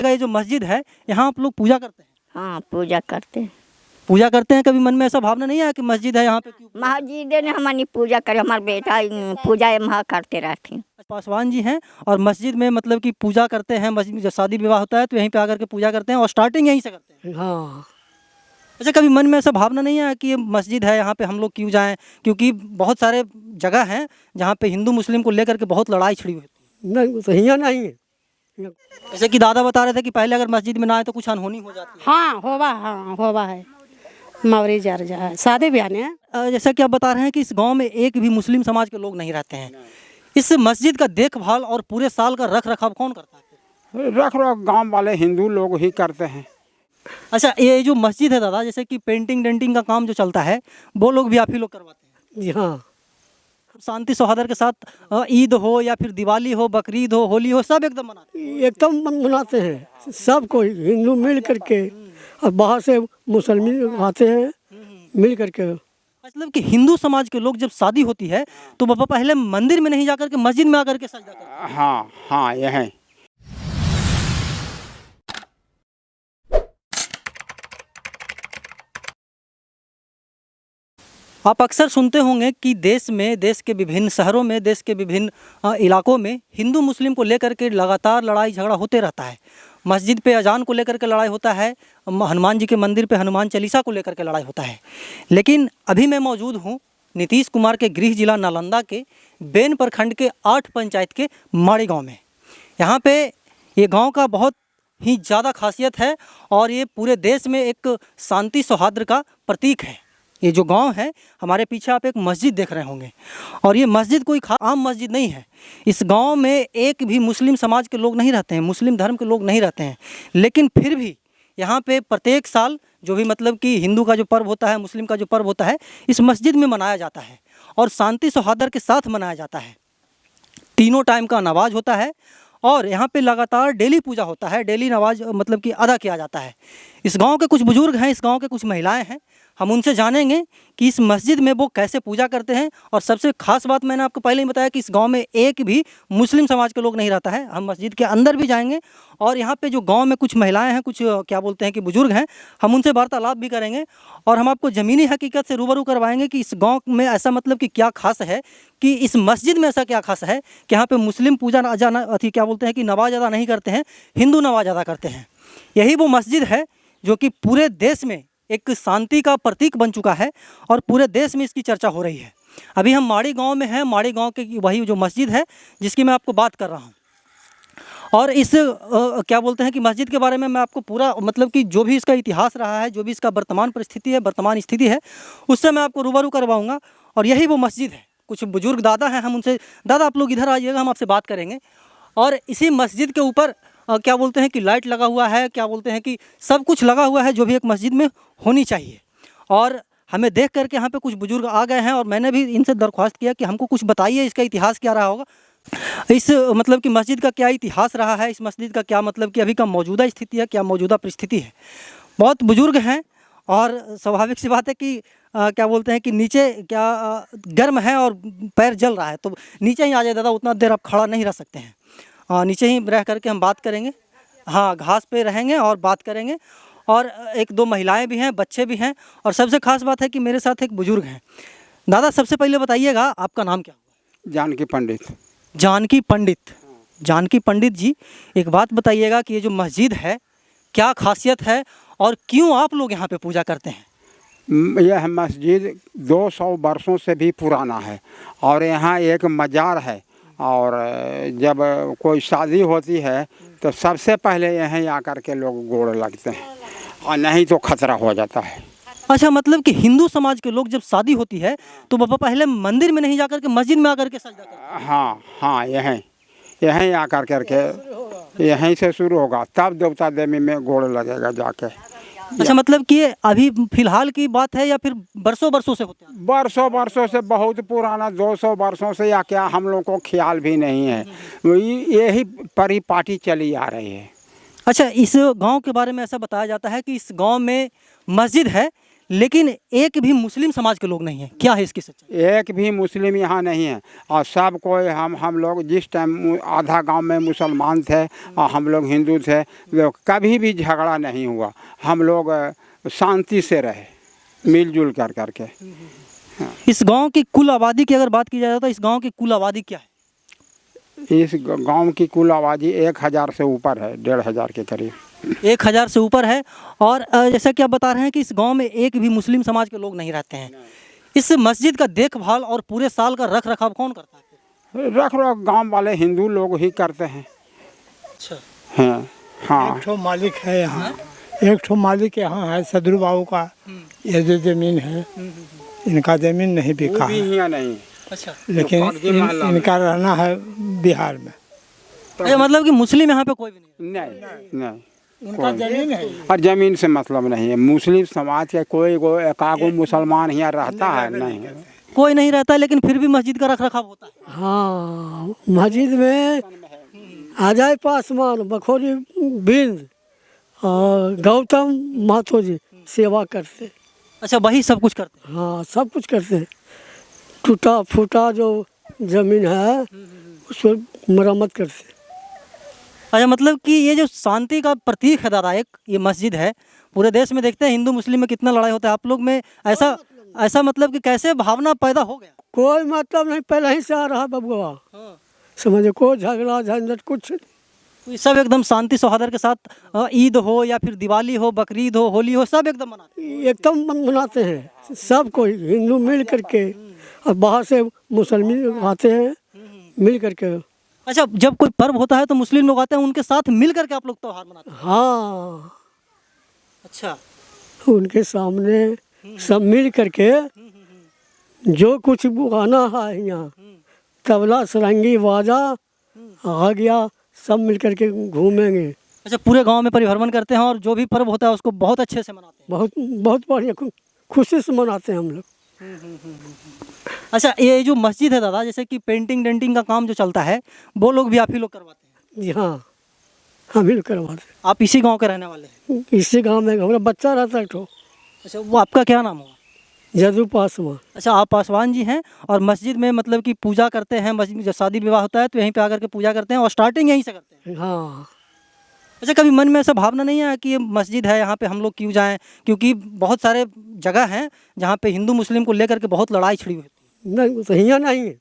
ये जो मस्जिद है यहाँ आप लोग पूजा करते हैं? हाँ पूजा करते हैं। पूजा करते हैं, कभी मन में ऐसा भावना नहीं आया कि मस्जिद है यहाँ पे क्यों? मस्जिद ने हमारी पूजा करे, हमारा बेटा पूजा वहाँ करते रहते हैं। पासवान जी हैं और मस्जिद में मतलब कि पूजा करते हैं, मस्जिद में जब शादी विवाह होता है तो यहीं पे आकर के पूजा करते हैं और स्टार्टिंग यहीं से करते हैं। हाँ। अच्छा, कभी मन में ऐसा भावना नहीं आया कि ये मस्जिद है यहाँ पे हम लोग क्यों जाएं, क्योंकि बहुत सारे जगह हैं जहाँ पे हिंदू मुस्लिम को लेकर के बहुत लड़ाई छिड़ी हुई है। नहीं तो यहाँ नहीं है। जैसे कि दादा बता रहे थे कि पहले अगर मस्जिद में ना आए तो कुछ अनहोनी हो जाती है। हाँ होवा है, मौरी जर जा है, शादी ब्याह ने। जैसा कि आप बता रहे हैं कि इस गांव में एक भी मुस्लिम समाज के लोग नहीं रहते हैं। इस मस्जिद का देखभाल और पूरे साल का रख रखाव कौन करता है? रख गांव वाले हिंदू लोग ही करते हैं। अच्छा, ये जो मस्जिद है दादा, जैसे कि पेंटिंग डेंटिंग का काम जो चलता है वो लोग भी आप ही लोग करवाते हैं? जी हाँ। शांति सौहार्द के साथ ईद हो या फिर दिवाली हो, बकरीद हो, होली हो, सब एकदम मनाते हैं? एकदम मनाते हैं, सब कोई हिंदू मिल करके और बाहर से मुसलमान आते हैं मिल करके। मतलब कि हिंदू समाज के लोग जब शादी होती है तो पापा पहले मंदिर में नहीं जाकर के मस्जिद में आकर के सजदा करते हैं? हाँ हाँ, यह है। आप अक्सर सुनते होंगे कि देश में, देश के विभिन्न शहरों में, देश के विभिन्न इलाकों में हिंदू मुस्लिम को लेकर के लगातार लड़ाई झगड़ा होते रहता है। मस्जिद पे अजान को लेकर के लड़ाई होता है, हनुमान जी के मंदिर पे हनुमान चालीसा को लेकर के लड़ाई होता है। लेकिन अभी मैं मौजूद हूँ नीतीश कुमार के गृह जिला नालंदा के बेन प्रखंड के 8 पंचायत के माड़ी गाँव में। यहाँ पे ये गाँव का बहुत ही ज़्यादा खासियत है और ये पूरे देश में एक शांति सौहार्द का प्रतीक है। ये जो गांव है, हमारे पीछे आप एक मस्जिद देख रहे होंगे और ये मस्जिद कोई आम मस्जिद नहीं है। इस गांव में एक भी मुस्लिम समाज के लोग नहीं रहते हैं, मुस्लिम धर्म के लोग नहीं रहते हैं, लेकिन फिर भी यहाँ पे प्रत्येक साल जो भी मतलब कि हिंदू का जो पर्व होता है, मुस्लिम का जो पर्व होता है, इस मस्जिद में मनाया जाता है और शांति सौहार्द के साथ मनाया जाता है। तीनों टाइम का नमाज होता है और यहाँ पे लगातार डेली पूजा होता है, डेली नमाज मतलब कि अदा किया जाता है। इस गांव के कुछ बुजुर्ग हैं, इस गांव के कुछ महिलाएं हैं, हम उनसे जानेंगे कि इस मस्जिद में वो कैसे पूजा करते हैं। और सबसे खास बात मैंने आपको पहले ही बताया कि इस गांव में एक भी मुस्लिम समाज के लोग नहीं रहता है। हम मस्जिद के अंदर भी जाएंगे और यहाँ पे जो गांव में कुछ महिलाएं हैं, कुछ क्या बोलते हैं कि बुजुर्ग हैं, हम उनसे वार्तालाप भी करेंगे और हम आपको ज़मीनी हकीकत से रूबरू करवाएंगे कि इस गाँव में ऐसा मतलब कि क्या खास है, कि इस मस्जिद में ऐसा क्या खास है कि यहाँ पर मुस्लिम पूजा अथी क्या बोलते हैं कि नमाज अदा नहीं करते हैं, हिंदू नमाज अदा करते हैं। यही वो मस्जिद है जो कि पूरे देश में एक शांति का प्रतीक बन चुका है और पूरे देश में इसकी चर्चा हो रही है। अभी हम माड़ी गांव में हैं, माड़ी गांव के वही जो मस्जिद है जिसकी मैं आपको बात कर रहा हूं। और इस क्या बोलते हैं कि मस्जिद के बारे में मैं आपको पूरा मतलब कि जो भी इसका इतिहास रहा है, जो भी इसका वर्तमान परिस्थिति है, वर्तमान स्थिति है, उससे मैं आपको रूबरू करवाऊँगा। और यही वो मस्जिद है। कुछ बुजुर्ग दादा हैं, हम उनसे, दादा आप लोग इधर आइएगा, हम आपसे बात करेंगे। और इसी मस्जिद के ऊपर क्या बोलते हैं कि लाइट लगा हुआ है, क्या बोलते हैं कि सब कुछ लगा हुआ है जो भी एक मस्जिद में होनी चाहिए। और हमें देख करके यहाँ पे कुछ बुजुर्ग आ गए हैं और मैंने भी इनसे दरख्वास्त किया कि हमको कुछ बताइए इसका इतिहास क्या रहा होगा, इस मतलब कि मस्जिद का क्या इतिहास रहा है, इस मस्जिद का क्या मतलब कि अभी का मौजूदा स्थिति है, क्या मौजूदा परिस्थिति है। बहुत बुजुर्ग हैं और स्वाभाविक सी बात है कि क्या बोलते हैं कि नीचे क्या गर्म है और पैर जल रहा है, तो नीचे ही आ जाए दादा, उतना देर आप खड़ा नहीं रह सकते हैं, नीचे ही रह करके हम बात करेंगे। हाँ, घास पे रहेंगे और बात करेंगे। और एक दो महिलाएं भी हैं, बच्चे भी हैं और सबसे खास बात है कि मेरे साथ एक बुजुर्ग हैं। दादा सबसे पहले बताइएगा आपका नाम क्या हुआ? जानकी पंडित। जानकी पंडित। जानकी पंडित जी, एक बात बताइएगा कि ये जो मस्जिद है क्या खासियत है और क्यों आप लोग यहाँ पे पूजा करते हैं? यह मस्जिद 200 वर्षों से भी पुराना है और यहाँ एक मज़ार है और जब कोई शादी होती है तो सबसे पहले यहीं आकर के लोग गोड़ लगते हैं और नहीं तो खतरा हो जाता है। अच्छा, मतलब कि हिंदू समाज के लोग जब शादी होती है तो बाबा पहले मंदिर में नहीं जाकर के मस्जिद में आकर के सजदा करते हैं? हाँ हाँ, यहीं आकर करके यहीं से शुरू होगा, तब देवता देवी में गोड़ लगेगा जाके। अच्छा, मतलब कि अभी फिलहाल की बात है या फिर बरसों बरसों से होते हैं? बरसों वर्षों से, बहुत पुराना, 200 वर्षों से या क्या, हम लोग को ख्याल भी नहीं है, यही परिपाटी चली आ रही है। अच्छा, इस गांव के बारे में ऐसा बताया जाता है कि इस गांव में मस्जिद है लेकिन एक भी मुस्लिम समाज के लोग नहीं हैं, क्या है इसकी सच्चाई? एक भी मुस्लिम यहाँ नहीं है और सब कोई हम लोग जिस टाइम आधा गांव में मुसलमान थे और हम लोग हिंदू थे, तो कभी भी झगड़ा नहीं हुआ। हम लोग शांति से रहे, मिलजुल कर करके। इस गांव की कुल आबादी की अगर बात की जाए तो इस गांव की कुल आबादी क्या है? इस गांव की कुल आबादी 1000 से ऊपर है, 1500 के करीब। 1000 से ऊपर है। और जैसा कि आप बता रहे हैं कि इस गांव में एक भी मुस्लिम समाज के लोग नहीं रहते हैं। इस मस्जिद का देखभाल और पूरे साल का रख रखाव कौन करता है? रख गांव वाले हिंदू लोग ही करते हैं। अच्छा। हाँ हाँ। एक ठो मालिक है यहाँ, एक ठो मालिक यहाँ है सदरू बाबू का। ये जो जमीन है इनका जमीन नहीं बिका है, यहाँ नहीं। अच्छा। लेकिन इनका रहना है बिहार में। अच्छा, मतलब कि मुस्लिम यहाँ पे कोई भी नहीं है? नहीं, उनका जमीन है और जमीन से मतलब नहीं है। मुस्लिम समाज के कोई एकागो मुसलमान यहाँ रहता है नहीं? कोई नहीं रहता, लेकिन फिर भी मस्जिद का रख रखाव होता है। हाँ, मस्जिद में अजय पासवान, बखोरी बिंद और गौतम महतो जी सेवा करते। अच्छा, वही सब कुछ करते हैं। हाँ, सब कुछ करते। टूटा फूटा जो जमीन है उसको मरम्मत करते। अच्छा, मतलब कि ये जो शांति का प्रतीक है दादा, एक ये मस्जिद है। पूरे देश में देखते हैं हिंदू मुस्लिम में कितना लड़ाई होता है, आप लोग में ऐसा मतलब कि कैसे भावना पैदा हो गया? कोई मतलब नहीं, पहले ही से आ रहा बबुआ। समझे, कोई झगड़ा झंझट कुछ। तो ये सब एकदम शांति सौहार्द के साथ ईद हो या फिर दिवाली हो, बकरीद हो, होली हो, सब एकदम मनाते एकदम मनाते हैं। सब कोई हिंदू मिल करके और बाहर से मुसलमान आते हैं मिल करके। हैं। अच्छा, जब कोई पर्व होता है तो मुस्लिम लोग आते हैं, उनके साथ मिल करके आप लोग त्योहार मनाते हैं? हाँ, अच्छा। उनके सामने सब मिल करके जो कुछ गाना है यहाँ, तबला सरंगी बाजा आ गया, सब मिल करके घूमेंगे। अच्छा, पूरे गांव में परिभ्रमण करते हैं और जो भी पर्व होता है उसको बहुत अच्छे से मनाते हैं? बहुत बहुत बढ़िया खुशी से मनाते हैं हम लोग। अच्छा, ये जो मस्जिद है दादा, जैसे कि पेंटिंग डेंटिंग का काम जो चलता है वो लोग भी आप ही लोग करवाते हैं? जी हाँ, हम ही लोग करवाते आप इसी गांव के रहने वाले हैं? हैं। इसी गांव में हमारा बच्चा रहता है तो। अच्छा, वो आपका क्या नाम हुआ? जदू पासवान। अच्छा, आप पासवान जी हैं और मस्जिद में मतलब कि पूजा करते हैं। मस्जिद में जब शादी विवाह होता है तो यहीं पे आकर के पूजा करते हैं और स्टार्टिंग यहीं से करते हैं? हाँ। अच्छा, कभी मन में ऐसा भावना नहीं आया कि ये मस्जिद है, यहाँ पे हम लोग क्यों जाएं? क्योंकि बहुत सारे जगह हैं जहाँ पे हिंदू मुस्लिम को लेकर के बहुत लड़ाई छिड़ी हुई है। नहीं, तो यहाँ नहीं है,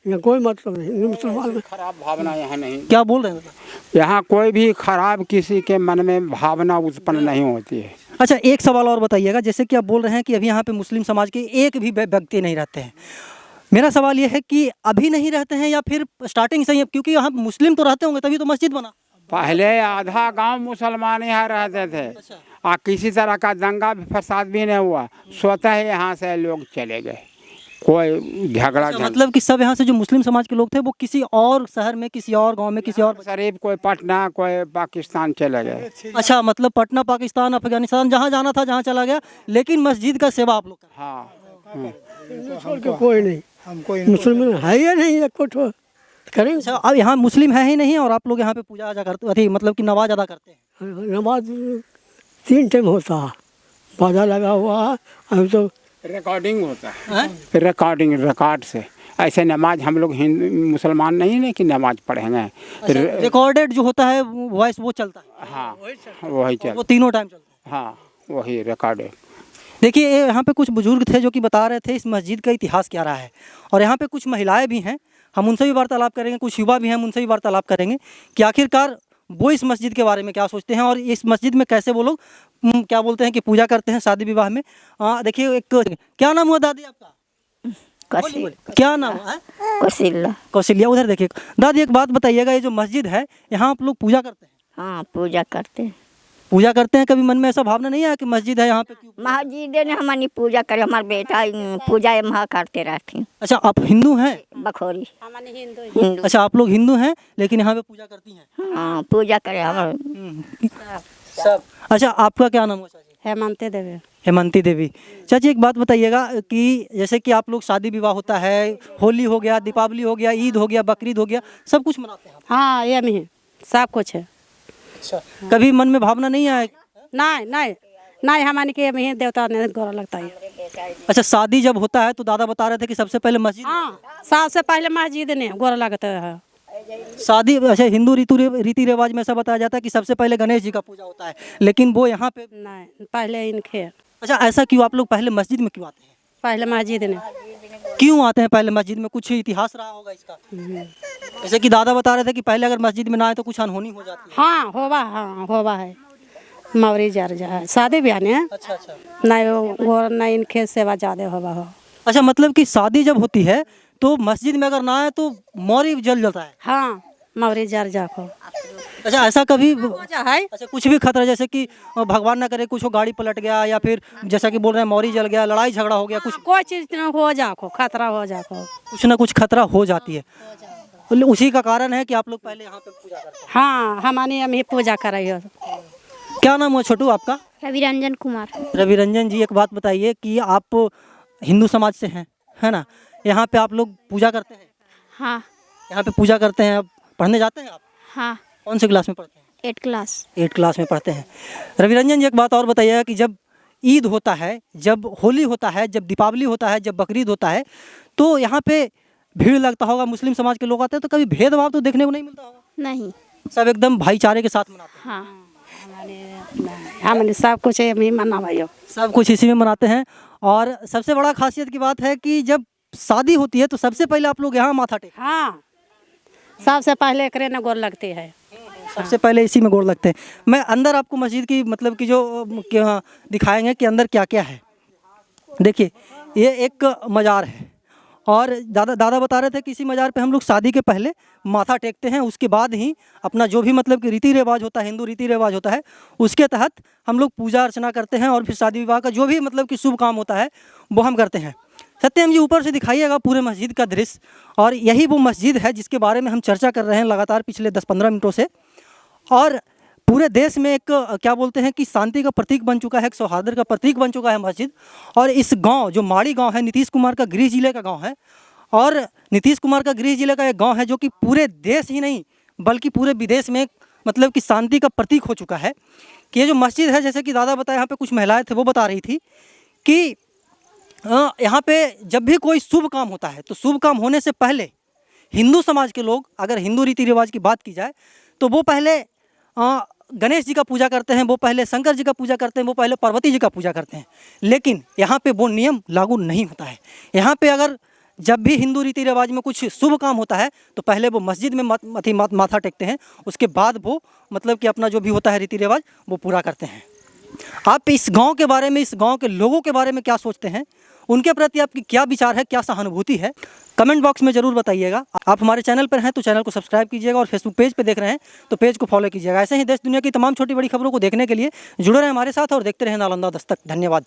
यहाँ कोई मतलब नहीं। हिंदू मुसलमान में खराब भावना यहाँ नहीं। क्या बोल रहे हैं दादा? यहाँ कोई भी खराब किसी के मन में भावना उत्पन्न नहीं होती है। अच्छा, एक सवाल और बताइएगा। जैसे कि आप बोल रहे हैं कि अभी यहाँ पे मुस्लिम समाज के एक भी व्यक्ति नहीं रहते हैं। मेरा सवाल ये है कि अभी नहीं रहते हैं या फिर स्टार्टिंग से ही? क्योंकि यहाँ मुस्लिम तो रहते होंगे तभी तो मस्जिद बना। पहले आधा गांव मुसलमान यहाँ रहते थे और किसी तरह का दंगा फसाद भी नहीं हुआ, स्वतः यहाँ से लोग चले गए। कोई झगड़ा मतलब कि सब यहाँ से जो मुस्लिम समाज के लोग थे वो किसी और शहर में, किसी और गांव में, किसी और शरीफ, कोई पटना, कोई पाकिस्तान चले गए। अच्छा, मतलब पटना, पाकिस्तान, अफगानिस्तान, जहाँ जाना था जहाँ चला गया, लेकिन मस्जिद का सेवा आप लोग कर। हाँ, छोड़ के कोई नहीं, हमको मुसलमान है ही नहीं, एक कुछ करेंगे। अच्छा, अब यहाँ मुस्लिम है ही नहीं और आप लोग यहाँ पे पूजा अदा करते, अथी मतलब कि नमाज अदा करते हैं? नमाज 3 टाइम होता है, बाजा लगा हुआ है। अभी तो रिकॉर्डिंग होता है, रिकॉर्ड से। ऐसे नमाज हम लोग हिंदू मुसलमान नहीं है कि नमाज पढ़ेंगे। रिकॉर्डेड जो होता है वॉइस वो चलता है? हाँ, वही चल। वो तीनों टाइम चलता है? हाँ, वही रिकॉर्डेड। देखिए, यहाँ पे कुछ बुजुर्ग थे जो कि बता रहे थे इस मस्जिद का इतिहास क्या रहा है, और यहाँ पे कुछ महिलाएं भी हैं, हम उनसे भी वार्तालाप करेंगे। कुछ युवा भी हैं, हम उनसे भी वार्तालाप करेंगे कि आखिरकार वो इस मस्जिद के बारे में क्या सोचते हैं और इस मस्जिद में कैसे वो लोग क्या बोलते हैं कि पूजा करते हैं शादी विवाह में। देखिए, एक क्या नाम हुआ दादी आपका? क्या नाम है? कौशल्या। कौशल्या। उधर देखिए दादी, एक बात बताइएगा, ये जो मस्जिद है यहाँ आप लोग पूजा करते हैं? हाँ, पूजा करते हैं। पूजा करते हैं, कभी मन में ऐसा भावना नहीं आया कि मस्जिद है यहाँ पे क्यों? मस्जिद ने हमारी पूजा करे, हमारा बेटा पूजा वहाँ करते रहते हैं। अच्छा, आप हिंदू हैं? बखोरी हिंदू। अच्छा, आप लोग हिंदू हैं लेकिन यहाँ पे पूजा करती हैं? हाँ, पूजा करे हमारे सब। अच्छा, आपका क्या नाम है चाची? हेमंती देवी। हेमंती देवी। चाची, एक बात बताइएगा कि जैसे कि आप लोग शादी विवाह होता है, होली हो गया, दीपावली हो गया, ईद हो गया, बकरीद हो गया, सब कुछ मनाते हैं आप? हाँ, ये में सब कुछ है। अच्छा, कभी मन में भावना नहीं आया? नहीं नहीं, नहीं हमारे के में देवता ने गोरा लगता है। अच्छा, शादी जब होता है तो दादा बता रहे थे कि सबसे पहले मस्जिद, हाँ सबसे पहले मस्जिद ने गोरा लगता है। शादी, अच्छा हिंदू रीति रिवाज में ऐसा बताया जाता है कि सबसे पहले गणेश जी का पूजा होता है, लेकिन वो यहाँ पे नहीं पहले इनके। अच्छा, ऐसा क्यों? आप लोग पहले मस्जिद में क्यों आते हैं? पहले मस्जिद ने। क्यों आते हैं पहले मस्जिद में? कुछ इतिहास रहा होगा इसका। जैसे कि दादा बता रहे थे कि पहले अगर मस्जिद में ना आए तो कुछ अनहोनी हो जाती है। हाँ होवा है मवरी जर जा है शादी ब्याह ने। अच्छा अच्छा। नहीं वो नहीं इनके सेवा ज़्यादा होवा हो। अच्छा, मतलब कि शादी जब होती है तो मस्जिद में अगर ना आए तो मौरी जल जाता है। हाँ मवरी जर जा को। अच्छा, ऐसा कभी हो जा है। अच्छा कुछ भी खतरा, जैसे कि भगवान ना करे कुछ हो, गाड़ी पलट गया या फिर जैसा कि बोल रहे हैं मौरी जल गया, लड़ाई झगड़ा हो गया, कुछ कोई चीज न हो जा को खतरा हो जा को। कुछ ना कुछ खतरा हो जाती है, तो उसी का कारण है कि आप लोग पहले यहाँ पे पूजा करते हैं। हाँ हमारी हम ही पूजा कराई हो। क्या नाम है छोटू आपका? रवि रंजन कुमार। रवि रंजन जी, एक बात बताइए कि आप हिंदू समाज से हैं, है ना? यहाँ पे आप लोग पूजा करते हैं? हाँ यहाँ पे पूजा करते हैं, आप पढ़ने जाते हैं? आप हाँ कौन से क्लास में पढ़ते हैं? 8 क्लास। 8 क्लास में पढ़ते हैं। रवि रंजन जी, एक बात और बताइएगा कि जब ईद होता है, जब होली होता है, जब दीपावली होता है, जब बकरीद होता है, तो यहाँ पे भीड़ लगता होगा, मुस्लिम समाज के लोग आते हैं, तो कभी भेदभाव तो देखने को नहीं मिलता होगा? नहीं। सब एकदम भाईचारे के साथ मनाते हैं। हाँ हमने सब कुछ हम ही मना भाई हो। सब कुछ इसी में मनाते हैं। और सबसे बड़ा खासियत की बात है कि जब शादी होती है तो सबसे पहले आप लोग यहाँ माथा टेक, हाँ सबसे पहले एकरे ने गोर लगती है। सबसे पहले इसी में गोड़ लगते हैं। मैं अंदर आपको मस्जिद की मतलब कि जो दिखाएंगे कि अंदर क्या क्या है। देखिए, ये एक मज़ार है और दादा बता रहे थे कि इसी मज़ार पे हम लोग शादी के पहले माथा टेकते हैं, उसके बाद ही अपना जो भी मतलब कि रीति रिवाज होता है, हिंदू रीति रिवाज होता है, उसके तहत हम लोग पूजा अर्चना करते हैं और फिर शादी विवाह का जो भी मतलब कि शुभ काम होता है वो हम करते हैं। सत्यम जी, ऊपर से दिखाइएगा पूरे मस्जिद का दृश्य, और यही वो मस्जिद है जिसके बारे में हम चर्चा कर रहे हैं लगातार पिछले 10-15 मिनटों से। और पूरे देश में एक क्या बोलते हैं कि शांति का प्रतीक बन चुका है, एक सौहार्द का प्रतीक बन चुका है मस्जिद। और इस गांव जो माड़ी गांव है, नीतीश कुमार का गृह जिले का गांव है, और नीतीश कुमार का गृह जिले का एक गांव है जो कि पूरे देश ही नहीं बल्कि पूरे विदेश में मतलब कि शांति का प्रतीक हो चुका है। कि ये जो मस्जिद है, जैसे कि दादा बताया, यहाँ पे कुछ महिलाएं थे वो बता रही थी कि यहाँ पे जब भी कोई शुभ काम होता है तो शुभ काम होने से पहले हिंदू समाज के लोग, अगर हिंदू रीति रिवाज की बात की जाए, तो वो पहले गणेश जी का पूजा करते हैं, वो पहले शंकर जी का पूजा करते हैं, वो पहले पार्वती जी का पूजा करते हैं। लेकिन यहाँ पे वो नियम लागू नहीं होता है। यहाँ पे अगर जब भी हिंदू रीति रिवाज में कुछ शुभ काम होता है तो पहले वो मस्जिद में माथा टेकते हैं, उसके बाद वो मतलब कि अपना जो भी होता है रीति रिवाज वो पूरा करते हैं। आप इस गांव के बारे में, इस गांव के लोगों के बारे में क्या सोचते हैं, उनके प्रति आपकी क्या विचार है, क्या सहानुभूति है, कमेंट बॉक्स में ज़रूर बताइएगा। आप हमारे चैनल पर हैं तो चैनल को सब्सक्राइब कीजिएगा, और फेसबुक पेज पे देख रहे हैं तो पेज को फॉलो कीजिएगा। ऐसे ही देश दुनिया की तमाम छोटी बड़ी खबरों को देखने के लिए जुड़े रहें हमारे साथ और देखते रहें नालंदा दस्तक। धन्यवाद।